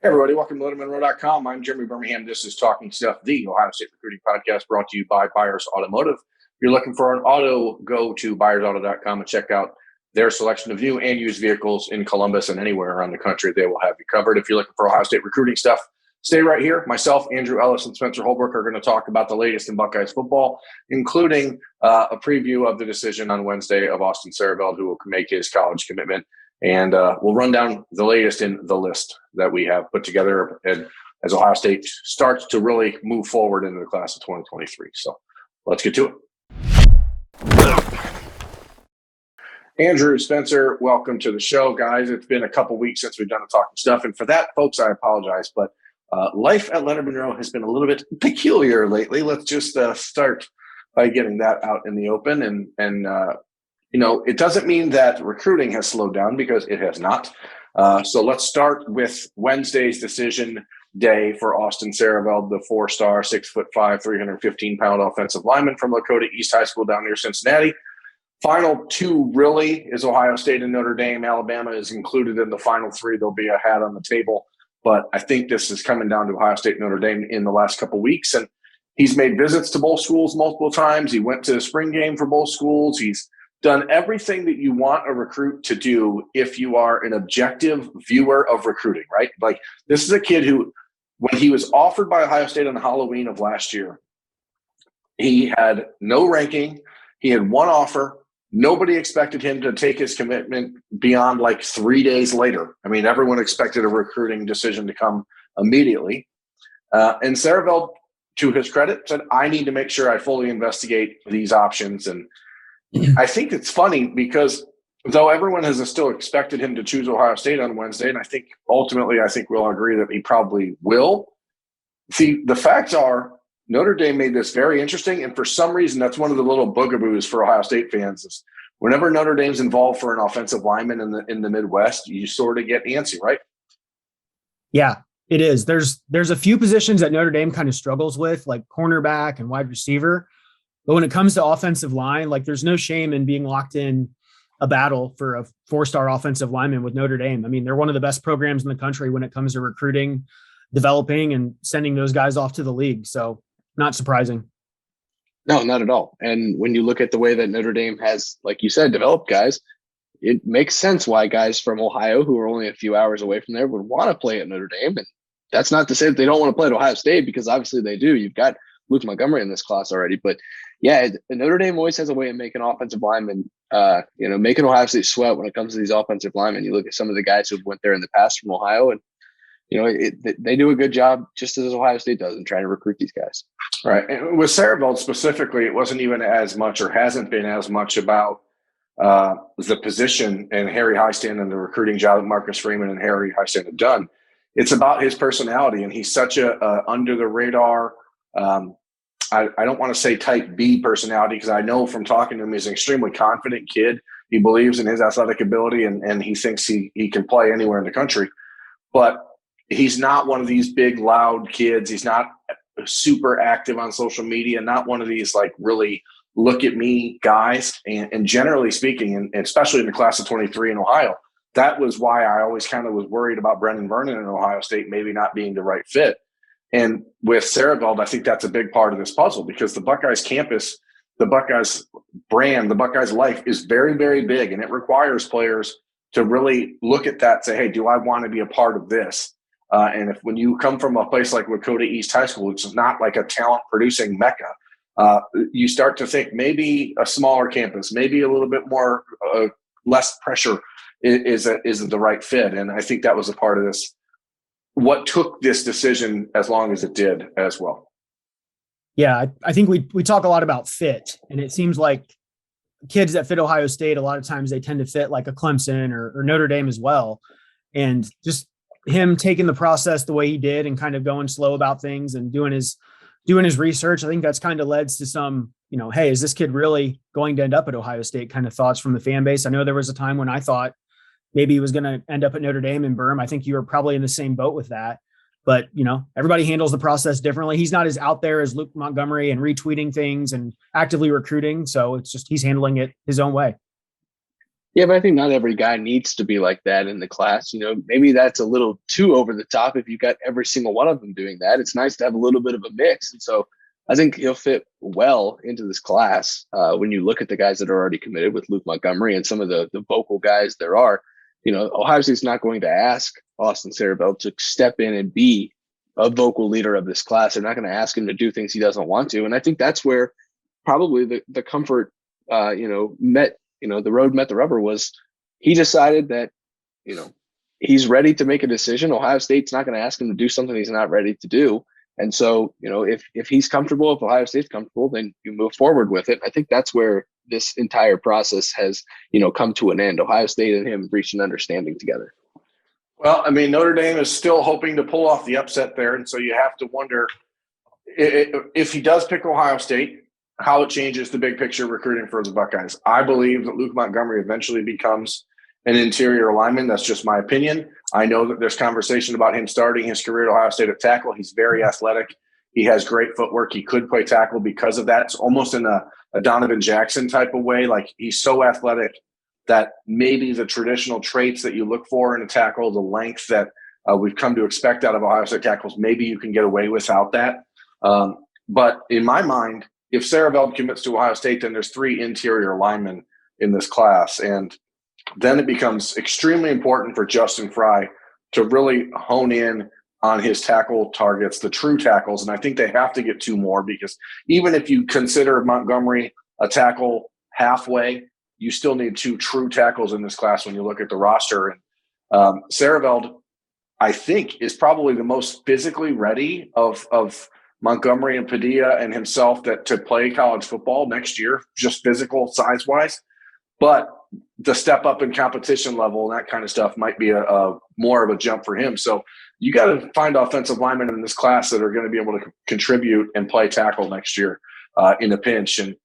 Hey everybody, welcome to LettermenRow.com. I'm Jeremy Birmingham. This is Talking Stuff, the Ohio State recruiting podcast brought to you by Buyers Automotive. If you're looking for an auto, go to buyersauto.com and check out their selection of new and used vehicles in Columbus and anywhere around the country. They will have you covered. If you're looking for Ohio State recruiting stuff, stay right here. Myself, Andrew Ellis, and Spencer Holbrook are going to talk about the latest in Buckeyes football, including a preview of the decision on Wednesday of Austin Siereveld, who will make his college commitment. And we'll run down the latest in the list that we have put together and as Ohio State starts to really move forward into the class of 2023. So let's get to it. Andrew, Spencer, welcome to the show, guys. It's been a couple weeks since we've done the Talking Stuff. And for that, folks, I apologize. But life at Lettermen Row has been a little bit peculiar lately. Let's just start by getting that out in the open. And it doesn't mean that recruiting has slowed down because it has not. So let's start with Wednesday's decision day for Austin Siereveld, the 4-star, 6'5", 315-pound offensive lineman from Lakota East High School down near Cincinnati. Final two really is Ohio State and Notre Dame. Alabama is included in the final three. There'll be a hat on the table. But I think this is coming down to Ohio State and Notre Dame in the last couple of weeks. And he's made visits to both schools multiple times. He went to the spring game for both schools. He's done everything that you want a recruit to do if you are an objective viewer of recruiting, right? Like, this is a kid who, when he was offered by Ohio State on Halloween of last year, he had no ranking. He had one offer. Nobody expected him to take his commitment beyond like 3 days later. I mean, everyone expected a recruiting decision to come immediately. And Siereveld, to his credit, said, I need to make sure I fully investigate these options. And I think it's funny because though everyone has still expected him to choose Ohio State on Wednesday, and I think ultimately we'll agree that he probably will. See, the facts are Notre Dame made this very interesting, and for some reason that's one of the little bugaboos for Ohio State fans is whenever Notre Dame's involved for an offensive lineman in the Midwest, you sort of get antsy, right? Yeah, it is. There's a few positions that Notre Dame kind of struggles with, like cornerback and wide receiver. But when it comes to offensive line, like, there's no shame in being locked in a battle for a 4-star offensive lineman with Notre Dame. I mean, they're one of the best programs in the country when it comes to recruiting, developing, and sending those guys off to the league. So not surprising. No, not at all. And when you look at the way that Notre Dame has, like you said, developed guys, it makes sense why guys from Ohio who are only a few hours away from there would want to play at Notre Dame. And that's not to say that they don't want to play at Ohio State, because obviously they do. You've got Luke Montgomery in this class already. But yeah, Notre Dame always has a way of making offensive linemen, making Ohio State sweat when it comes to these offensive linemen. You look at some of the guys who went there in the past from Ohio, and they do a good job, just as Ohio State does, in trying to recruit these guys. Right. And with Siereveld specifically, it wasn't even as much, or hasn't been as much, about the position and Harry Highstand and the recruiting job that Marcus Freeman and Harry Highstand have done. It's about his personality, and he's such a under the radar. I don't want to say type B personality, because I know from talking to him, he's an extremely confident kid. He believes in his athletic ability, and he thinks he can play anywhere in the country. But he's not one of these big, loud kids. He's not super active on social media, not one of these like really look at me guys. And generally speaking, and especially in the class of 23 in Ohio, that was why I always kind of was worried about Brendan Vernon in Ohio State maybe not being the right fit. And with Siereveld, I think that's a big part of this puzzle, because the Buckeyes campus, the Buckeyes brand, the Buckeyes life is very, very big, and it requires players to really look at that and say, hey, do I want to be a part of this? And when you come from a place like Lakota East High School, which is not like a talent-producing mecca, you start to think maybe a smaller campus, maybe a little bit more less pressure isn't the right fit. And I think that was a part of this, what took this decision as long as it did as well. Yeah, I think we talk a lot about fit, and it seems like kids that fit Ohio State, a lot of times they tend to fit like a Clemson or Notre Dame as well. And just him taking the process the way he did and kind of going slow about things and doing his research, I think that's kind of led to some, hey, is this kid really going to end up at Ohio State kind of thoughts from the fan base. I know there was a time when I thought maybe he was going to end up at Notre Dame and Berm. I think you were probably in the same boat with that. But, everybody handles the process differently. He's not as out there as Luke Montgomery and retweeting things and actively recruiting. So it's just he's handling it his own way. Yeah, but I think not every guy needs to be like that in the class. Maybe that's a little too over the top if you got every single one of them doing that. It's nice to have a little bit of a mix. And so I think he'll fit well into this class when you look at the guys that are already committed with Luke Montgomery and some of the vocal guys there are. Ohio State's not going to ask Austin Siereveld to step in and be a vocal leader of this class. They're not going to ask him to do things he doesn't want to. And I think that's where probably the comfort, the road met the rubber. Was he decided that, he's ready to make a decision. Ohio State's not going to ask him to do something he's not ready to do. And so, if he's comfortable, if Ohio State's comfortable, then you move forward with it. I think that's where this entire process has, come to an end. Ohio State and him reached an understanding together. Well, I mean, Notre Dame is still hoping to pull off the upset there. And so you have to wonder if he does pick Ohio State, how it changes the big picture recruiting for the Buckeyes. I believe that Luke Montgomery eventually becomes an interior lineman. That's just my opinion. I know that there's conversation about him starting his career at Ohio State at tackle. He's very athletic. He has great footwork. He could play tackle because of that. It's almost in a Donovan Jackson type of way. Like, he's so athletic that maybe the traditional traits that you look for in a tackle, the length that we've come to expect out of Ohio State tackles, maybe you can get away without that. But in my mind, if Siereveld commits to Ohio State, then there's 3 interior linemen in this class. And then it becomes extremely important for Justin Fry to really hone in on his tackle targets, the true tackles. And I think they have to get 2 more, because even if you consider Montgomery a tackle halfway, you still need 2 true tackles in this class when you look at the roster. And Siereveld, I think, is probably the most physically ready of Montgomery and Padilla and himself to play college football next year, just physical size-wise. But the step up in competition level and that kind of stuff might be a more of a jump for him. So you got to find offensive linemen in this class that are going to be able to contribute and play tackle next year in a pinch. And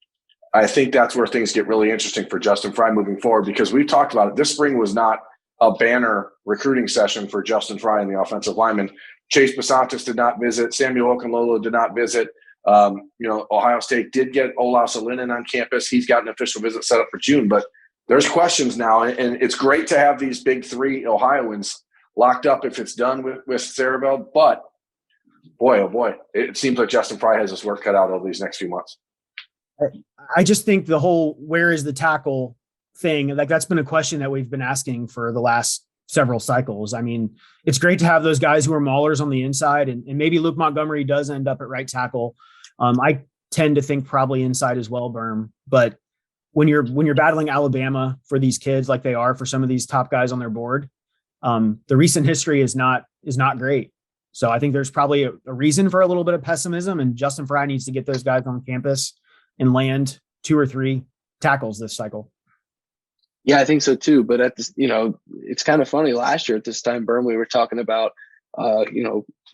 I think that's where things get really interesting for Justin Fry moving forward, because we've talked about it. This spring was not a banner recruiting session for Justin Fry and the offensive linemen. Chase Basantis did not visit. Samuel Okunlolo did not visit. Ohio State did get Olaus Alinen on campus. He's got an official visit set up for June, but there's questions now, and it's great to have these big 3 Ohioans locked up if it's done with Siereveld. But boy, oh boy, it seems like Justin Fry has his work cut out over these next few months. I just think the whole where is the tackle thing, like, that's been a question that we've been asking for the last several cycles. I mean, it's great to have those guys who are maulers on the inside, and maybe Luke Montgomery does end up at right tackle. I tend to think probably inside as well, Berm. But when you're battling Alabama for these kids, like they are for some of these top guys on their board, the recent history is not great. So I think there's probably a reason for a little bit of pessimism, and Justin Fry needs to get those guys on campus and land 2 or 3 tackles this cycle. Yeah, I think so too. But at this, it's kind of funny. Last year at this time, Berm, we were talking about,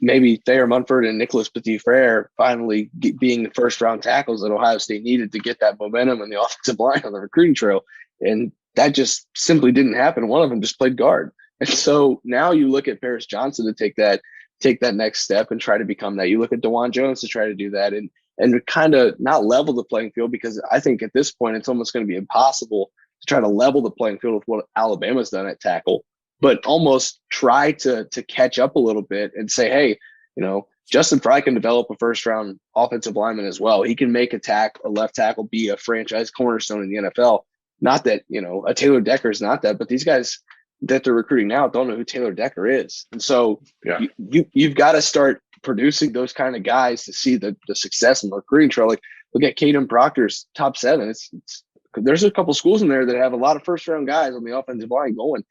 maybe Thayer Munford and Nicholas Petit-Frere finally being the first round tackles that Ohio State needed to get that momentum in the offensive line on the recruiting trail. And that just simply didn't happen. One of them just played guard. And so now you look at Paris Johnson to take that next step and try to become that. You look at DeJuan Jones to try to do that and kind of not level the playing field, because I think at this point it's almost going to be impossible to try to level the playing field with what Alabama's done at tackle, but almost try to catch up a little bit and say, hey, Justin Fry can develop a first round offensive lineman as well. He can make a left tackle be a franchise cornerstone in the NFL. Not that, a Taylor Decker is not that, but these guys that they're recruiting now don't know who Taylor Decker is. And so you've got to start producing those kind of guys to see the success in the recruiting trail. Like, look at Caden Proctor's top 7. There's a couple schools in there that have a lot of first round guys on the offensive line going.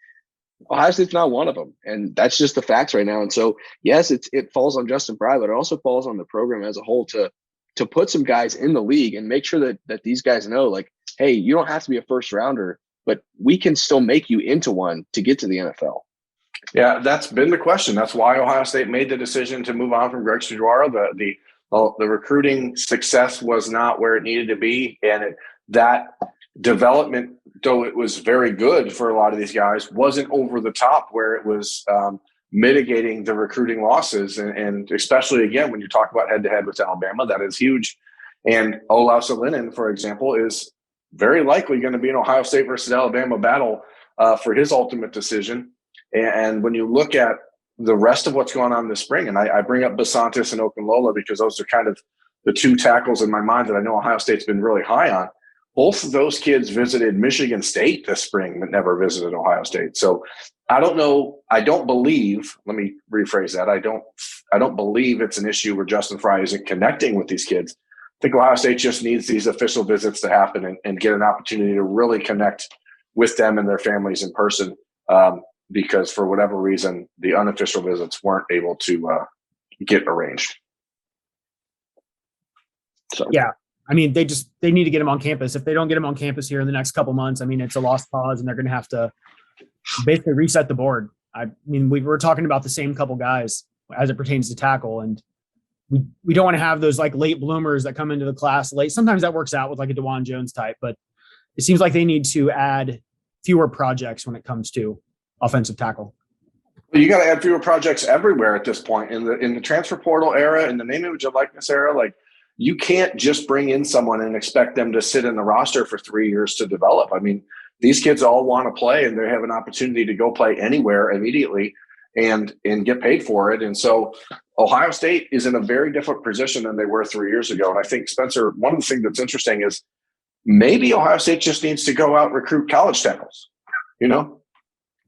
Ohio State's not one of them, and that's just the facts right now. And so, yes, it falls on Justin Fry, but it also falls on the program as a whole to put some guys in the league and make sure that these guys know, like, hey, you don't have to be a first rounder, but we can still make you into one to get to the NFL. Yeah, that's been the question. That's why Ohio State made the decision to move on from Greg Studraro. The recruiting success was not where it needed to be, and that development, though it was very good for a lot of these guys, wasn't over the top where it was mitigating the recruiting losses. And especially, again, when you talk about head-to-head with Alabama, that is huge. And Olaus Alinen, for example, is very likely going to be an Ohio State versus Alabama battle for his ultimate decision. And when you look at the rest of what's going on this spring, and I bring up Basantis and Okunlola because those are kind of the two tackles in my mind that I know Ohio State's been really high on. Both of those kids visited Michigan State this spring, but never visited Ohio State. So I don't know. I don't believe. Let me rephrase that. I don't believe it's an issue where Justin Fry isn't connecting with these kids. I think Ohio State just needs these official visits to happen and get an opportunity to really connect with them and their families in person. Because for whatever reason, the unofficial visits weren't able to get arranged. So yeah. I mean, they need to get him on campus. If they don't get him on campus here in the next couple months, I mean, it's a lost cause, and they're going to have to basically reset the board. I mean, we were talking about the same couple guys as it pertains to tackle, and we don't want to have those like late bloomers that come into the class late. Sometimes that works out with like a DeJuan Jones type, but it seems like they need to add fewer projects when it comes to offensive tackle. You got to add fewer projects everywhere at this point in the transfer portal era, in the name, image, and likeness era. Like, you can't just bring in someone and expect them to sit in the roster for 3 years to develop. I mean, these kids all want to play, and they have an opportunity to go play anywhere immediately and get paid for it. And so Ohio State is in a very different position than they were 3 years ago. And I think, Spencer, one of the things that's interesting is maybe Ohio State just needs to go out and recruit college tackles, you know?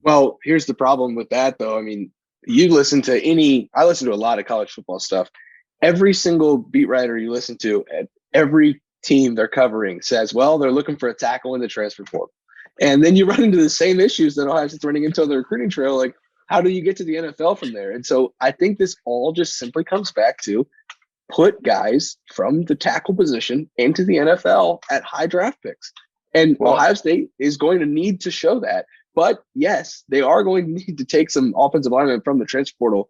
Well, here's the problem with that, though. I mean, I listen to a lot of college football stuff. Every single beat writer you listen to at every team they're covering says, well, they're looking for a tackle in the transfer portal. And then you run into the same issues that Ohio State's running into on the recruiting trail. Like, how do you get to the NFL from there? And so I think this all just simply comes back to put guys from the tackle position into the NFL at high draft picks. And Ohio State is going to need to show that. But yes, they are going to need to take some offensive linemen from the transfer portal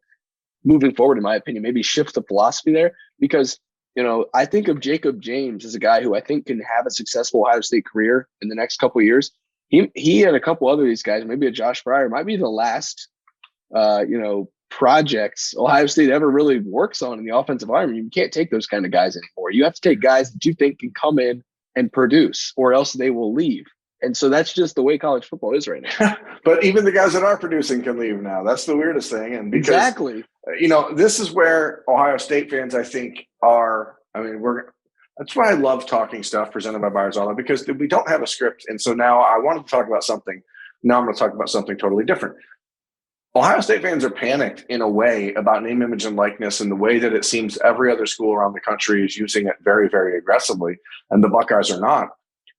moving forward, in my opinion, maybe shift the philosophy there, because, you know, I think of Jacob James as a guy who I think can have a successful Ohio State career in the next couple of years. He and a couple other of these guys, maybe a Josh Fryer, might be the last, projects Ohio State ever really works on in the offensive line. You can't take those kind of guys anymore. You have to take guys that you think can come in and produce, or else they will leave. And so that's just the way college football is right now. But even the guys that are producing can leave now. That's the weirdest thing. And because, exactly, you know, this is where Ohio State fans, I think, are. I mean, that's why I love talking stuff presented by Buyers Auto, because we don't have a script. And so now I wanted to talk about something. Now I'm going to talk about something totally different. Ohio State fans are panicked in a way about name, image, and likeness, and the way that it seems every other school around the country is using it very, very aggressively, and the Buckeyes are not.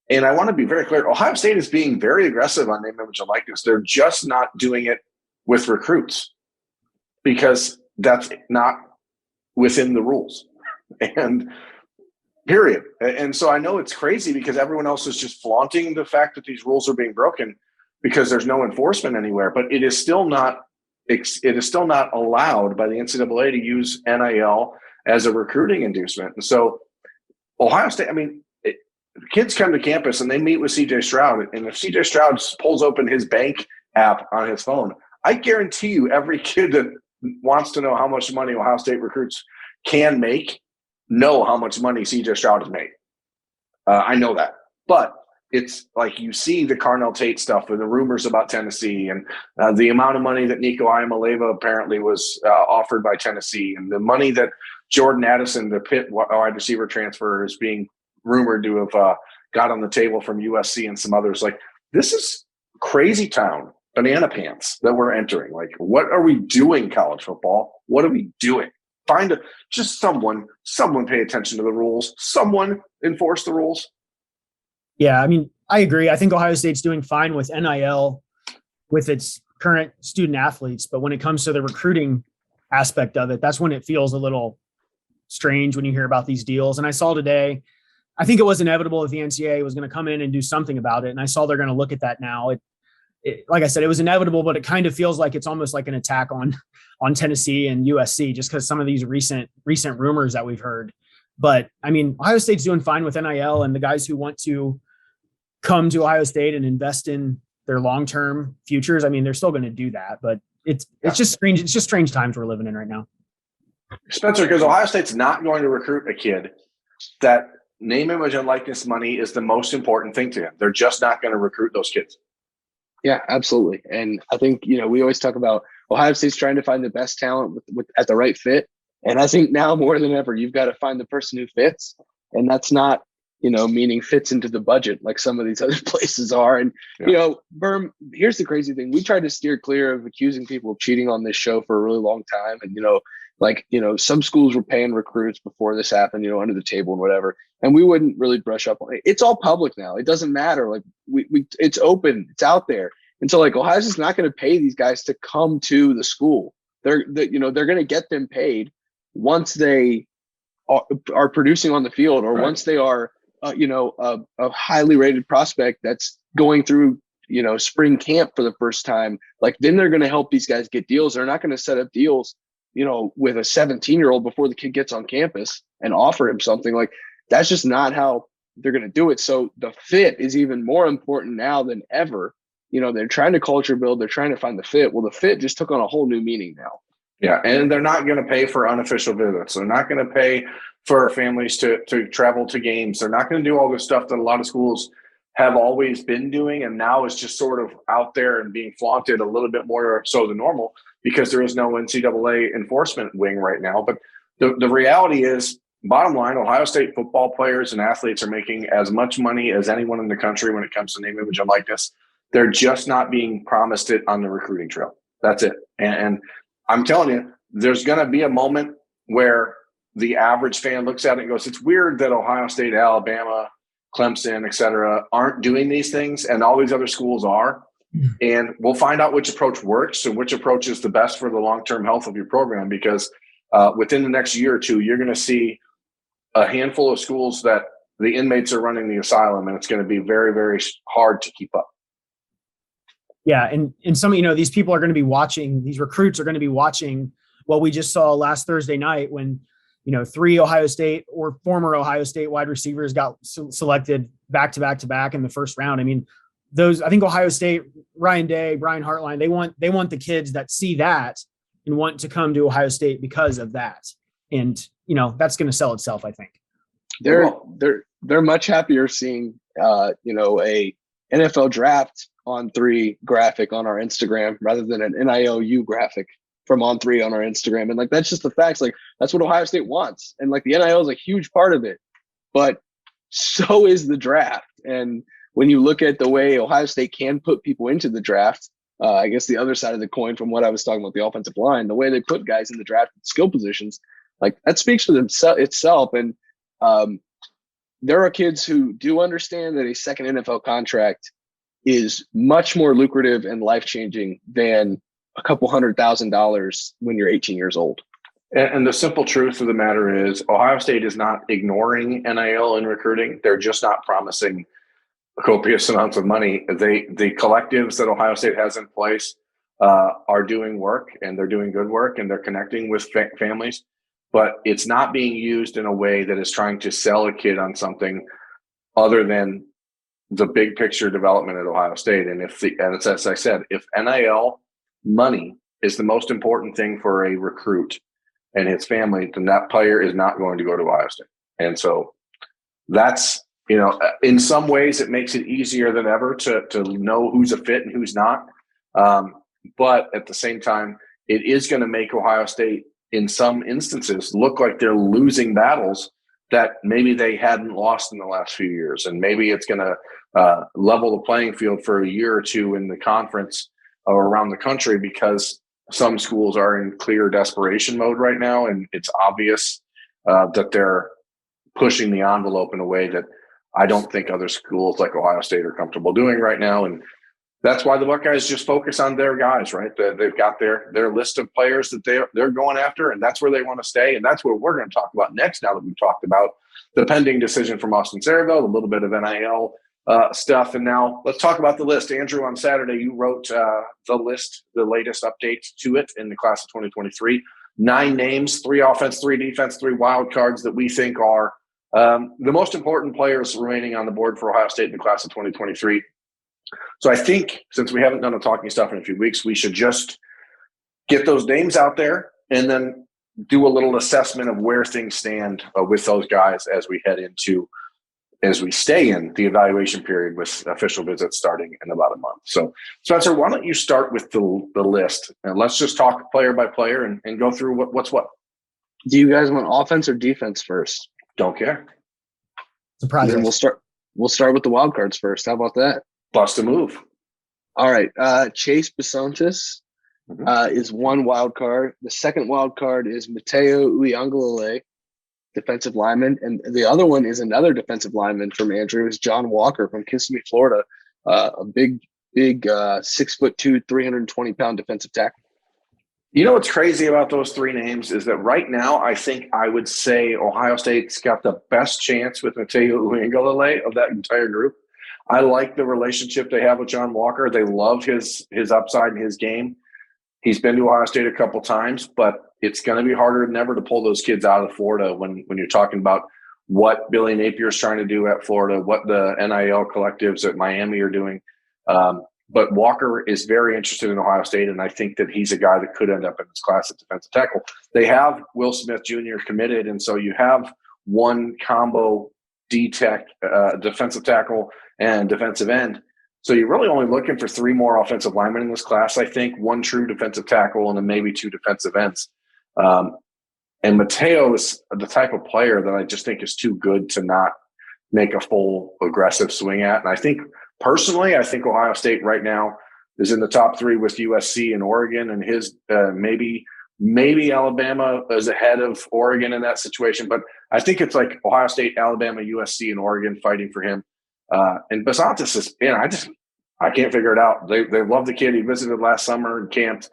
And I want to be very clear. Ohio State is being very aggressive on name, image, and likeness. They're just not doing it with recruits because that's not within the rules. And period. And so I know it's crazy because everyone else is just flaunting the fact that these rules are being broken because there's no enforcement anywhere. But it is still not allowed by the NCAA to use NIL as a recruiting inducement. And so Ohio State, I mean, kids come to campus and they meet with CJ Stroud. And if CJ Stroud pulls open his bank app on his phone, I guarantee you every kid that wants to know how much money Ohio State recruits can make know how much money CJ Stroud has made. I know that. But it's like you see the Carnell Tate stuff and the rumors about Tennessee and the amount of money that Nico Iamaleava apparently was offered by Tennessee, and the money that Jordan Addison, the Pitt wide receiver transfer, is being rumored to have got on the table from USC and some others. Like, this is crazy town, banana pants that we're entering. Like, what are we doing, college football? What are we doing? Find someone pay attention to the rules. Someone enforce the rules. Yeah, I mean, I agree. I think Ohio State's doing fine with NIL with its current student athletes. But when it comes to the recruiting aspect of it, that's when it feels a little strange when you hear about these deals. And I saw today, I think it was inevitable that the NCAA was going to come in and do something about it. And I saw they're going to look at that now. Like I said, it was inevitable, but it kind of feels like it's almost like an attack on Tennessee and USC just because some of these recent rumors that we've heard. But I mean, Ohio State's doing fine with NIL, and the guys who want to come to Ohio State and invest in their long-term futures, I mean, they're still going to do that. But it's just strange. It's just strange times we're living in right now. Spencer, because Ohio State's not going to recruit a kid that name, image, and likeness money is the most important thing to him. They're just not going to recruit those kids. Yeah, absolutely. And I think, we always talk about Ohio State's trying to find the best talent with at the right fit. And I think now more than ever, you've got to find the person who fits. And that's not, meaning fits into the budget like some of these other places are. And, Berm, here's the crazy thing. We tried to steer clear of accusing people of cheating on this show for a really long time. And, some schools were paying recruits before this happened, under the table and whatever. And we wouldn't really brush up on it. It's all public now. It doesn't matter. Like we it's open, it's out there. And so like Ohio's just not going to pay these guys to come to the school. They're going to get them paid once they are producing on the field, or once they are, a highly rated prospect that's going through, spring camp for the first time. Like then they're going to help these guys get deals. They're not going to set up deals, with a 17-year-old before the kid gets on campus and offer him something. Like that's just not how they're going to do it. So the fit is even more important now than ever. They're trying to culture build. They're trying to find the fit. Well, the fit just took on a whole new meaning now. Yeah, and they're not going to pay for unofficial visits. They're not going to pay for families to travel to games. They're not going to do all this stuff that a lot of schools have always been doing, and now is just sort of out there and being flaunted a little bit more so than normal because there is no NCAA enforcement wing right now. But the reality is, bottom line, Ohio State football players and athletes are making as much money as anyone in the country when it comes to name, image, and likeness. They're just not being promised it on the recruiting trail. That's it. And I'm telling you, there's going to be a moment where the average fan looks at it and goes, it's weird that Ohio State, Alabama, Clemson, et cetera, aren't doing these things and all these other schools are. And we'll find out which approach works and which approach is the best for the long-term health of your program, because within the next year or two, you're going to see a handful of schools that the inmates are running the asylum, and it's going to be very, very hard to keep up. Yeah. And some, these people are going to be watching, these recruits are going to be watching what we just saw last Thursday night when, 3 Ohio State or former Ohio State wide receivers got selected back to back in the first round. I mean, I think Ohio State, Ryan Day, Brian Hartline, they want the kids that see that and want to come to Ohio State because of that. And, that's going to sell itself, I think. They're much happier seeing, a NFL draft on 3 graphic on our Instagram rather than an NILU graphic from on 3 on our Instagram. And like, that's just the facts. Like that's what Ohio State wants. And like the NIL is a huge part of it, but so is the draft. And when you look at the way Ohio State can put people into the draft, I guess the other side of the coin from what I was talking about, the offensive line, the way they put guys in the draft skill positions, like that speaks for itself. And there are kids who do understand that a second NFL contract is much more lucrative and life-changing than a couple $100,000 when you're 18 years old. And the simple truth of the matter is Ohio State is not ignoring NIL in recruiting. They're just not promising copious amounts of money. The collectives that Ohio State has in place are doing work, and they're doing good work, and they're connecting with families. But it's not being used in a way that is trying to sell a kid on something other than the big picture development at Ohio State. And it's, as I said, if NIL money is the most important thing for a recruit and his family, then that player is not going to go to Ohio State. And so that's, in some ways it makes it easier than ever to know who's a fit and who's not. But at the same time, it is going to make Ohio State in some instances look like they're losing battles that maybe they hadn't lost in the last few years. And maybe it's going to level the playing field for a year or two in the conference or around the country, because some schools are in clear desperation mode right now. And it's obvious that they're pushing the envelope in a way that I don't think other schools like Ohio State are comfortable doing right now. And that's why the Buckeyes just focus on their guys, right? They've got their list of players that they're going after, and that's where they want to stay. And that's what we're going to talk about next, now that we've talked about the pending decision from Austin Siereveld, a little bit of NIL stuff. And now let's talk about the list. Andrew, on Saturday, you wrote the list, the latest updates to it in the class of 2023. 9 names, 3 offense, 3 defense, 3 wild cards that we think are the most important players remaining on the board for Ohio State in the class of 2023. So I think, since we haven't done the talking stuff in a few weeks, we should just get those names out there and then do a little assessment of where things stand with those guys as we head into as we stay in the evaluation period with official visits starting in about a month. So, Spencer, why don't you start with the list, and let's just talk player by player and go through what's what. Do you guys want offense or defense first? Don't care. Surprise. Then we'll start with the wild cards first. How about that? Bust a move. All right. Chase Besantis is one wild card. The second wild card is Mateo Uiagalelei, defensive lineman, and the other one is another defensive lineman from Andrew, is John Walker from Kissimmee, Florida, a big 6'2", 320-pound defensive tackle. You know what's crazy about those three names is that right now I think I would say Ohio State's got the best chance with Mateo Uiagalelei of that entire group. I like the relationship they have with John Walker. They love his upside and his game. He's been to Ohio State a couple times, but it's going to be harder than ever to pull those kids out of Florida when you're talking about what Billy Napier's trying to do at Florida, what the NIL collectives at Miami are doing. But Walker is very interested in Ohio State, and I think that he's a guy that could end up in this class at defensive tackle. They have Will Smith Jr. committed, and so you have one combo D-Tech, defensive tackle and defensive end. So you're really only looking for three more offensive linemen in this class, I think, one true defensive tackle and then maybe two defensive ends. And Mateo is the type of player that I just think is too good to not make a full aggressive swing at. And I think personally, I think Ohio State right now is in the top three with USC and Oregon, and his maybe Alabama is ahead of Oregon in that situation. But I think it's like Ohio State, Alabama, USC, and Oregon fighting for him. And Besantis is, I can't figure it out. They love the kid. He visited last summer and camped,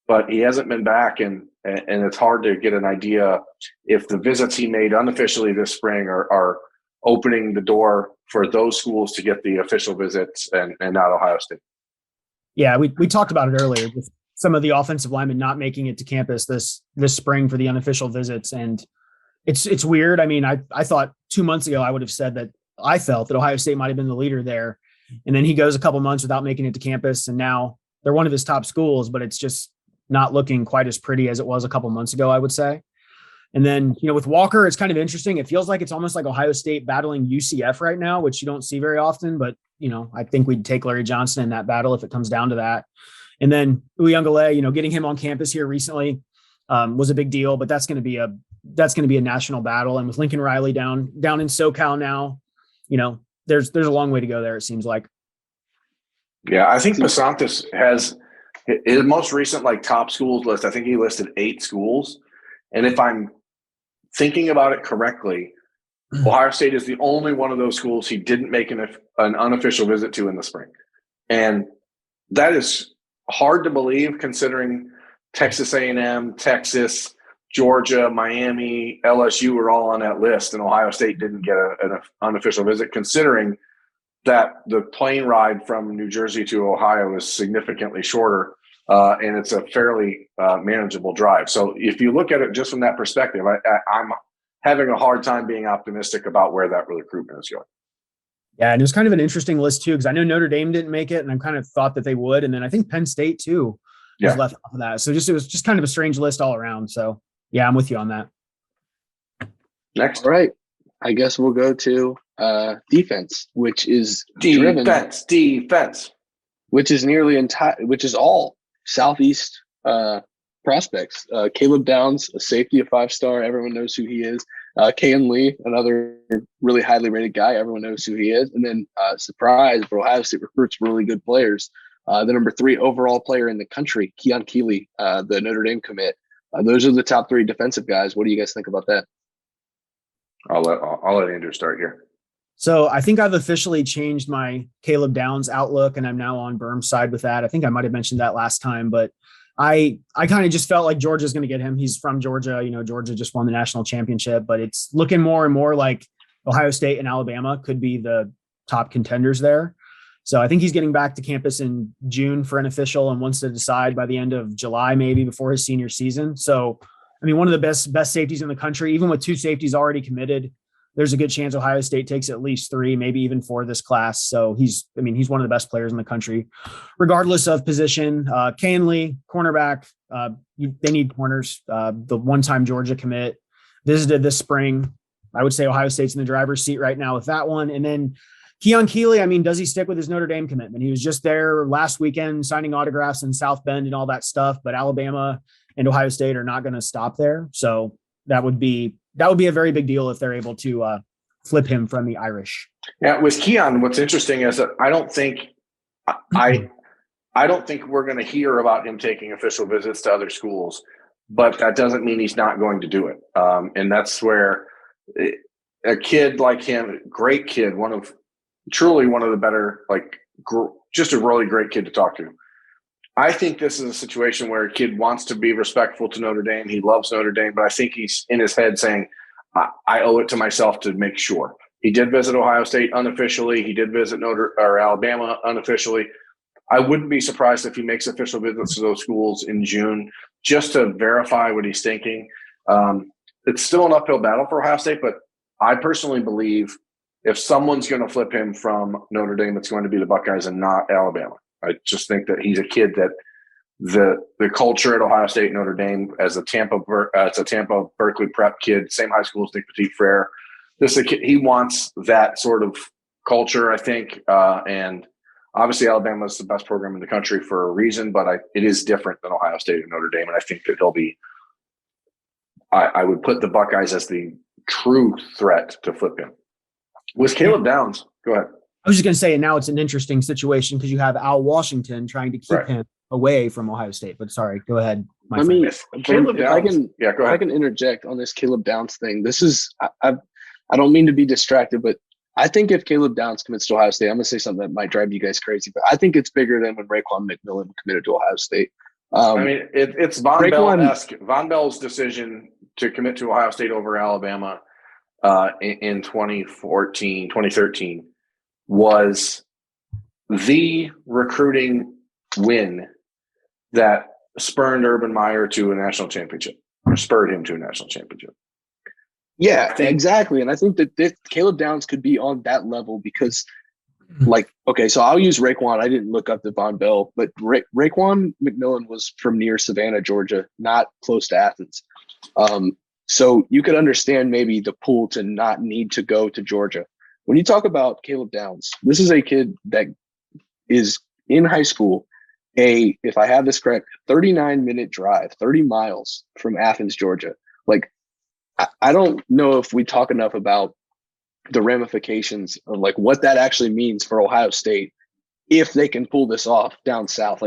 but he hasn't been back, and it's hard to get an idea if the visits he made unofficially this spring are opening the door for those schools to get the official visits and not Ohio State. Yeah, we talked about it earlier with some of the offensive linemen not making it to campus this spring for the unofficial visits, and it's weird. I mean, I thought 2 months ago I would have said that I felt that Ohio State might have been the leader there, and then he goes a couple months without making it to campus, and now they're one of his top schools, but it's just not looking quite as pretty as it was a couple months ago, I would say. And then, with Walker, it's kind of interesting. It feels like it's almost like Ohio State battling UCF right now, which you don't see very often, but, I think we'd take Larry Johnson in that battle if it comes down to that. And then Uiagalelei, getting him on campus here recently was a big deal, but that's going to be a national battle. And with Lincoln Riley down in SoCal now, there's a long way to go there, it seems like. Yeah, I think Besantis has his most recent top schools list. I think he listed 8 schools. And if I'm thinking about it correctly, Ohio State is the only one of those schools he didn't make an unofficial visit to in the spring. And that is hard to believe considering Texas A&M, Texas, Georgia, Miami, LSU were all on that list, and Ohio State didn't get an unofficial visit, considering that the plane ride from New Jersey to Ohio is significantly shorter, and it's a fairly manageable drive. So if you look at it just from that perspective, I'm having a hard time being optimistic about where that recruitment is going. Yeah, and it was kind of an interesting list too, because I know Notre Dame didn't make it, and I kind of thought that they would, and then I think Penn State too was left off of that. So it was just kind of a strange list all around. So yeah, I'm with you on that. Next. All right. I guess we'll go to defense, which is defense, which is which is all Southeast prospects. Caleb Downs, a safety, a 5-star. Everyone knows who he is. Kayan Lee, another really highly rated guy. Everyone knows who he is. And then surprise, but Ohio State recruits really good players. The number 3 overall player in the country, Keon Keeley, the Notre Dame commit. Those are the top 3 defensive guys. What do you guys think about that? I'll let Andrew start here. So I think I've officially changed my Caleb Downs outlook, and I'm now on Berm's side with that. I think I might have mentioned that last time, but I kind of just felt like Georgia's going to get him. He's from Georgia. Georgia just won the national championship, but it's looking more and more like Ohio State and Alabama could be the top contenders there. So I think he's getting back to campus in June for an official and wants to decide by the end of July, maybe before his senior season. So, I mean, one of the best safeties in the country, even with 2 safeties already committed, there's a good chance Ohio State takes at least 3, maybe even 4 this class. So he's one of the best players in the country, regardless of position. Kayan Lee, cornerback, they need corners. The one-time Georgia commit visited this spring. I would say Ohio State's in the driver's seat right now with that one. And then Keon Keeley, I mean, does he stick with his Notre Dame commitment? He was just there last weekend signing autographs in South Bend and all that stuff, but Alabama and Ohio State are not going to stop there. So that would be a very big deal if they're able to flip him from the Irish. Yeah, with Keon, what's interesting is that I don't think we're going to hear about him taking official visits to other schools, but that doesn't mean he's not going to do it. And that's where a kid like him, great kid, truly one of the better, just a really great kid to talk to. I think this is a situation where a kid wants to be respectful to Notre Dame. He loves Notre Dame, but I think he's in his head saying, I owe it to myself to make sure. He did visit Ohio State unofficially. He did visit Alabama unofficially. I wouldn't be surprised if he makes official visits to those schools in June just to verify what he's thinking. It's still an uphill battle for Ohio State, but I personally believe if someone's going to flip him from Notre Dame, it's going to be the Buckeyes and not Alabama. I just think that he's a kid that the culture at Ohio State, Notre Dame, as a Tampa Berkeley prep kid, same high school as Nick Petit-Frere. He wants that sort of culture, I think. And obviously Alabama is the best program in the country for a reason, but it is different than Ohio State and Notre Dame. And I think that he'll be, I would put the Buckeyes as the true threat to flip him. With Caleb Downs, go ahead. I was just going to say, and now it's an interesting situation because you have Al Washington trying to keep him away from Ohio State. But sorry, go ahead. Caleb Downs. Go ahead. I can interject on this Caleb Downs thing. This is I don't mean to be distracted, but I think if Caleb Downs commits to Ohio State, I'm going to say something that might drive you guys crazy, but I think it's bigger than when Raekwon McMillan committed to Ohio State. It's Von Bell-esque. Von Bell's decision to commit to Ohio State over Alabama in 2013 was the recruiting win that spurred Urban Meyer to a national championship, or spurred him to a national championship. Yeah, exactly. And I think that Caleb Downs could be on that level because, so I'll use Raekwon. I didn't look up the Von Bell, but Raekwon McMillan was from near Savannah, Georgia, not close to Athens. So you could understand maybe the pull to not need to go to Georgia. When you talk about Caleb Downs, this is a kid that is in high school, if I have this correct, 39-minute drive, 30 miles from Athens, Georgia. I don't know if we talk enough about the ramifications of what that actually means for Ohio State if they can pull this off down south.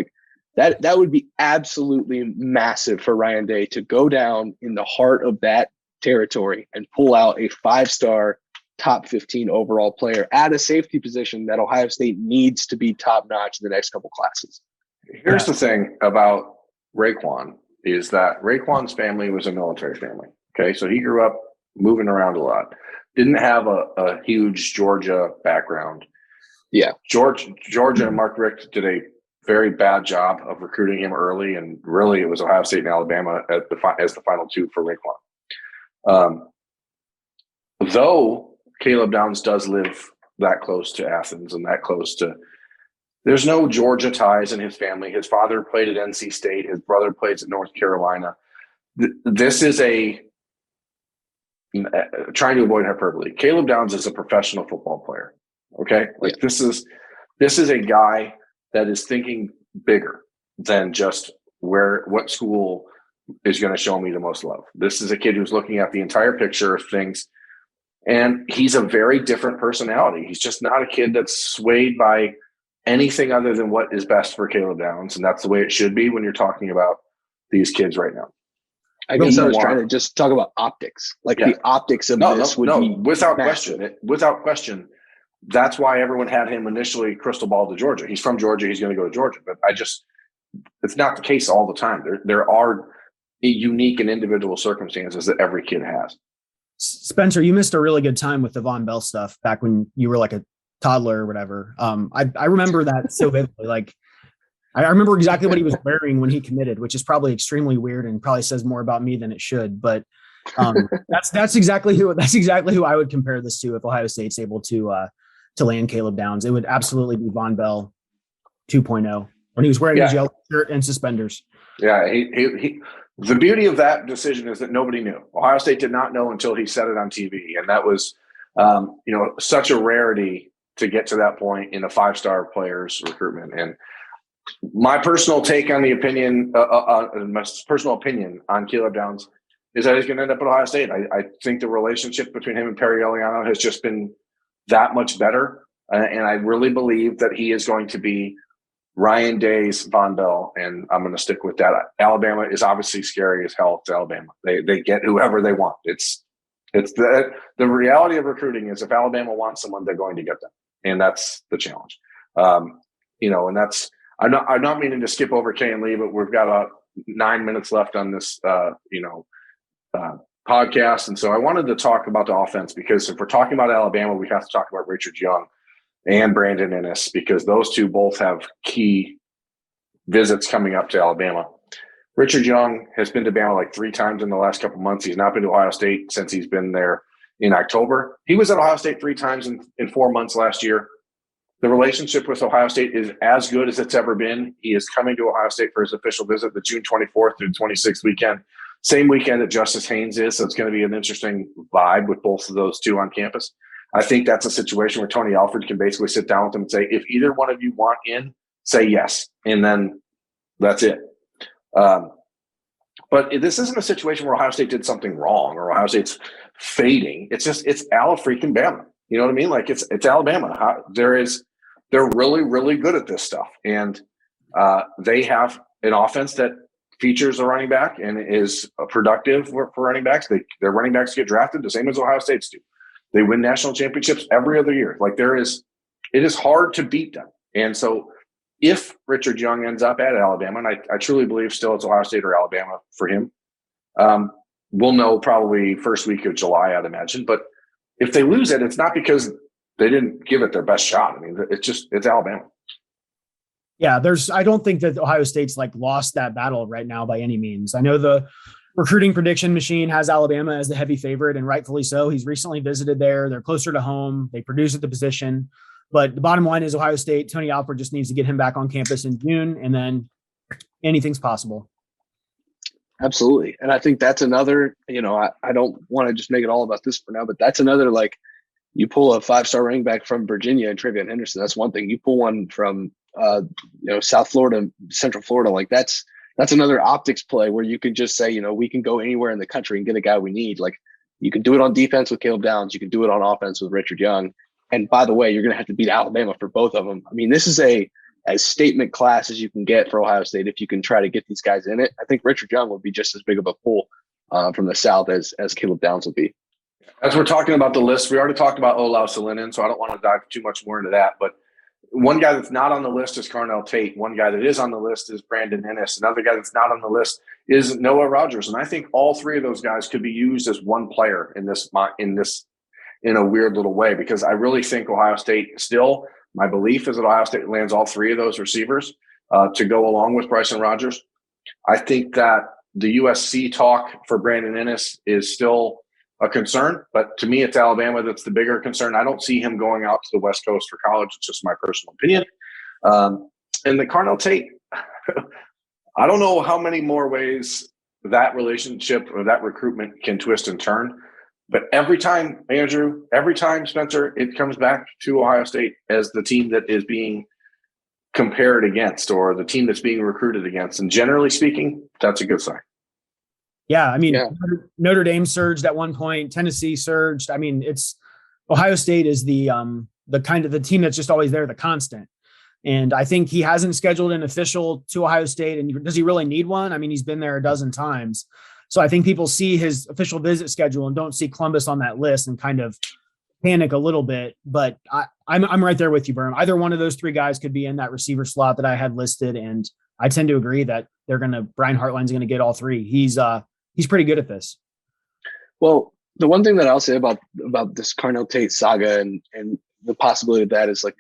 That would be absolutely massive for Ryan Day to go down in the heart of that territory and pull out a 5-star top 15 overall player at a safety position that Ohio State needs to be top notch in the next couple classes. Here's the thing about Raekwon is that Raekwon's family was a military family. Okay. So he grew up moving around a lot, didn't have a huge Georgia background. Yeah. Georgia and Mark Richt did a very bad job of recruiting him early. And really it was Ohio State and Alabama as the final two for Raekwon. Though Caleb Downs does live that close to Athens and that close to – there's no Georgia ties in his family. His father played at NC State. His brother plays at North Carolina. This is trying to avoid hyperbole. Caleb Downs is a professional football player, okay? This is a guy that is thinking bigger than just what school is going to show me the most love. This is a kid who's looking at the entire picture of things. And he's a very different personality. He's just not a kid that's swayed by anything other than what is best for Caleb Downs. And that's the way it should be when you're talking about these kids right now. I guess I was trying to just talk about optics. The optics of this would be without massive. question. Without question. That's why everyone had him initially crystal ball to Georgia. He's from Georgia. He's going to go to Georgia. But it's not the case all the time. There are unique and individual circumstances that every kid has. Spencer, you missed a really good time with the Von Bell stuff back when you were like a toddler or whatever. I remember that so vividly. I remember exactly what he was wearing when he committed, which is probably extremely weird and probably says more about me than it should. But that's exactly who I would compare this to if Ohio State's able to land Caleb Downs. It would absolutely be Von Bell 2.0 when he was wearing his yellow shirt and suspenders. Yeah, The beauty of that decision is that nobody knew. Ohio State did not know until he said it on TV, and that was, such a rarity to get to that point in a 5-star player's recruitment. And my personal take on the opinion, my personal opinion on Caleb Downs is that he's going to end up at Ohio State. I think the relationship between him and Perry Eliano has just been that much better, and I really believe that he is going to be Ryan Day's Von Bell, and I'm going to stick with that. Alabama is obviously scary as hell to Alabama. They get whoever they want. It's the reality of recruiting is if Alabama wants someone, they're going to get them, and that's the challenge. And that's I'm not meaning to skip over Kay and Lee, but we've got 9 minutes left on this podcast, and so I wanted to talk about the offense because if we're talking about Alabama, we have to talk about Richard Young and Brandon Inniss, because those two both have key visits coming up to Alabama. Richard Young has been to Bama like 3 times in the last couple of months. He's not been to Ohio State since he's been there in October. He was at Ohio State 3 times in 4 months last year. The relationship with Ohio State is as good as it's ever been. He is coming to Ohio State for his official visit the June 24th through 26th weekend, same weekend that Justice Haynes is. So it's going to be an interesting vibe with both of those two on campus. I think that's a situation where Tony Alford can basically sit down with them and say, if either one of you want in, say yes. And then that's it. But this isn't a situation where Ohio State did something wrong or Ohio State's fading. It's Ala freaking Bama. You know what I mean? Like it's Alabama. They're really, really good at this stuff. And they have an offense that features a running back and is productive for running backs. Their running backs get drafted the same as Ohio State's do. They win national championships every other year. Like it is hard to beat them. And so if Richard Young ends up at Alabama, and I truly believe still it's Ohio State or Alabama for him, we'll know probably first week of July, I'd imagine. But if they lose it, it's not because they didn't give it their best shot. I mean, it's Alabama. Yeah, I don't think that Ohio State's like lost that battle right now by any means. I know the recruiting prediction machine has Alabama as the heavy favorite, and rightfully so. He's recently visited there. They're closer to home. They produce at the position. But the bottom line is Ohio State, Tony Alford just needs to get him back on campus in June, and then anything's possible. Absolutely. And I think that's another, I don't want to just make it all about this for now, but that's another, like, you pull a 5-star running back from Virginia and Travion Henderson. That's one thing. You pull one from, South Florida, Central Florida. Like that's another optics play where you can just say, we can go anywhere in the country and get a guy we need. Like you can do it on defense with Caleb Downs. You can do it on offense with Richard Young. And by the way, you're going to have to beat Alabama for both of them. I mean, this is as statement class as you can get for Ohio State if you can try to get these guys in it. I think Richard Young would be just as big of a pull from the South as Caleb Downs would be. As we're talking about the list, we already talked about Olau Salinen, so I don't want to dive too much more into that. But one guy that's not on the list is Carnell Tate. One guy that is on the list is Brandon Inniss. Another guy that's not on the list is Noah Rogers. And I think all 3 of those guys could be used as one player in a weird little way, because I really think Ohio State still, my belief is that Ohio State lands all 3 of those receivers to go along with Bryson Rogers. I think that the USC talk for Brandon Inniss is still a concern, but to me, it's Alabama that's the bigger concern. I don't see him going out to the West Coast for college. It's just my personal opinion. And the Carnell Tate, I don't know how many more ways that relationship or that recruitment can twist and turn. But every time, Andrew, Spencer, it comes back to Ohio State as the team that is being compared against or the team that's being recruited against. And generally speaking, that's a good sign. Yeah, I mean, Notre Dame surged at one point. Tennessee surged. I mean, it's Ohio State is the kind of the team that's just always there, the constant. And I think he hasn't scheduled an official to Ohio State. And does he really need one? I mean, he's been there a dozen times. So I think people see his official visit schedule and don't see Columbus on that list and kind of panic a little bit. But I'm right there with you, Berm. Either one of those 3 guys could be in that receiver slot that I had listed. And I tend to agree that Brian Hartline's going to get all 3. He's pretty good at this. Well, the one thing that I'll say about this Carnell Tate saga and the possibility of that is, like,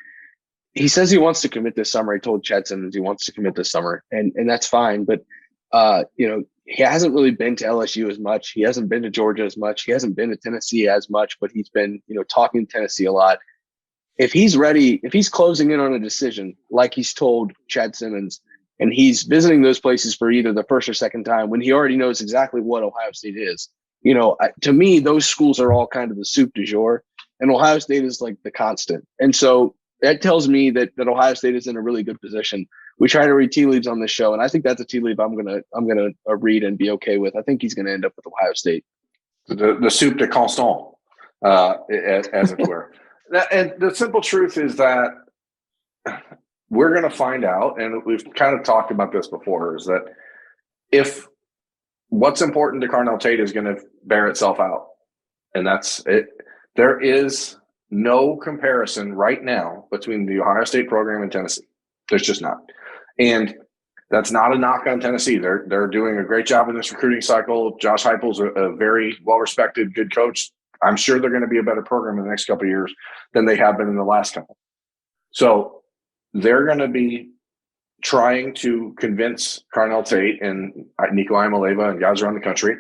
he says he wants to commit this summer. He told Chad Simmons he wants to commit this summer, and that's fine. But he hasn't really been to LSU as much. He hasn't been to Georgia as much. He hasn't been to Tennessee as much. But he's been talking to Tennessee a lot. If he's ready, if he's closing in on a decision, like he's told Chad Simmons, and he's visiting those places for either the first or second time when he already knows exactly what Ohio State is. To me, those schools are all kind of the soup du jour, and Ohio State is like the constant. And so that tells me that Ohio State is in a really good position. We try to read tea leaves on this show, and I think that's a tea leaf I'm gonna read and be okay with. I think he's gonna end up with Ohio State. The soup de constant, as it were. And the simple truth is that we're going to find out, and we've kind of talked about this before, is that if what's important to Carnell Tate is going to bear itself out, and that's it. There is no comparison right now between the Ohio State program and Tennessee. There's just not. And that's not a knock on Tennessee. They're doing a great job in this recruiting cycle. Josh Heupel's a very well-respected, good coach. I'm sure they're going to be a better program in the next couple of years than they have been in the last couple. So they're going to be trying to convince Carnell Tate and Nico Iamaleava and guys around the country.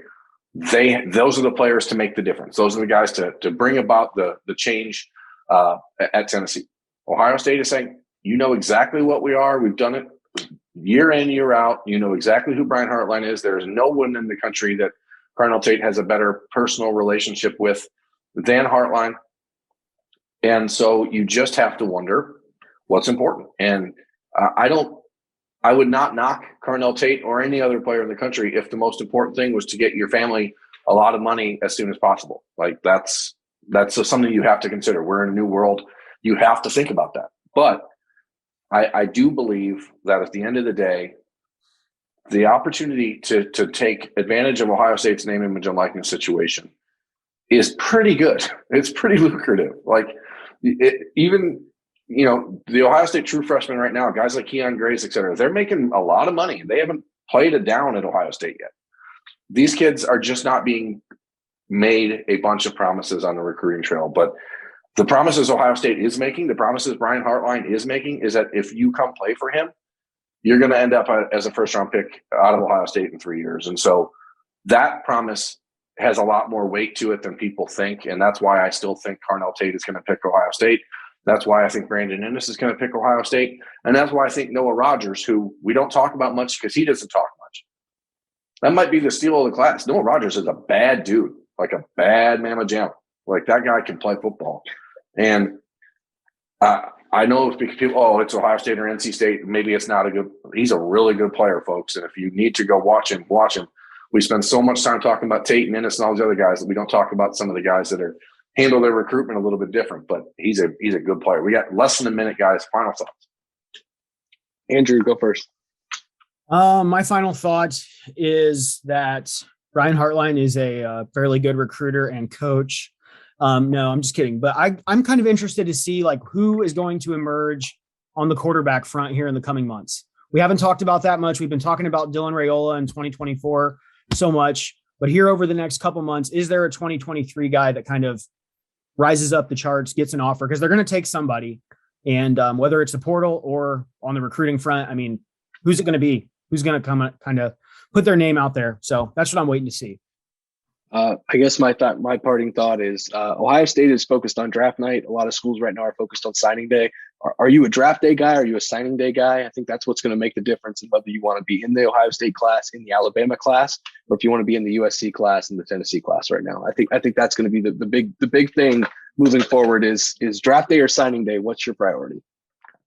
Those are the players to make the difference. Those are the guys to bring about the change at Tennessee. Ohio State is saying, you know exactly what we are. We've done it year in, year out. You know exactly who Brian Hartline is. There is no one in the country that Carnell Tate has a better personal relationship with than Hartline. And so you just have to wonder what's important. And I would not knock Carnell Tate or any other player in the country if the most important thing was to get your family a lot of money as soon as possible. Like that's something you have to consider. We're in a new world. You have to think about that. But I do believe that at the end of the day, the opportunity to take advantage of Ohio State's name, image, and likeness situation is pretty good. It's pretty lucrative. Like even the Ohio State true freshmen right now, guys like Keon Grace, et cetera, they're making a lot of money. They haven't played it down at Ohio State yet. These kids are just not being made a bunch of promises on the recruiting trail. But the promises Ohio State is making, the promises Brian Hartline is making, is that if you come play for him, you're going to end up as a first-round pick out of Ohio State in 3 years. And so that promise has a lot more weight to it than people think, and that's why I still think Carnell Tate is going to pick Ohio State. That's why I think Brandon Ennis is going to pick Ohio State, and that's why I think Noah Rogers, who we don't talk about much because he doesn't talk much, that might be the steal of the class. Noah Rogers is a bad dude, like a bad mamma jamma. Like that guy can play football. And I know people, it's Ohio State or NC State. Maybe it's not a good – he's a really good player, folks. And if you need to go watch him, watch him. We spend so much time talking about Tate and Ennis and all these other guys that we don't talk about some of the guys that handle their recruitment a little bit different. But he's a good player. We got less than a minute, guys. Final thoughts. Andrew, go first. My final thought is that Brian Hartline is a fairly good recruiter and coach. No, I'm just kidding. But I'm kind of interested to see like who is going to emerge on the quarterback front here in the coming months. We haven't talked about that much. We've been talking about Dylan Raiola in 2024 so much, but here over the next couple months, is there a 2023 guy that kind of rises up the charts, gets an offer? Because they're going to take somebody, and whether it's the portal or on the recruiting front, I mean, who's it going to be? Who's going to come kind of put their name out there? So that's what I'm waiting to see. I guess my parting thought is Ohio State is focused on draft night. A lot of schools right now are focused on signing day. Are you a draft day guy? Are you a signing day guy? I think that's what's going to make the difference in whether you want to be in the Ohio State class, in the Alabama class, or if you want to be in the USC class and the Tennessee class right now. I think that's going to be the big thing moving forward is draft day or signing day. What's your priority?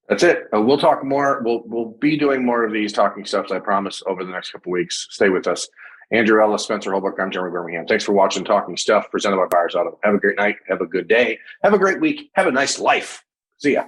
That's it. We'll talk more. We'll be doing more of these talking stuffs, I promise, over the next couple of weeks. Stay with us. Andrew Ellis, Spencer Holbrook, I'm Jeremy Birmingham. Thanks for watching Talking Stuff, presented by Buyers Auto. Have a great night. Have a good day. Have a great week. Have a nice life. See ya.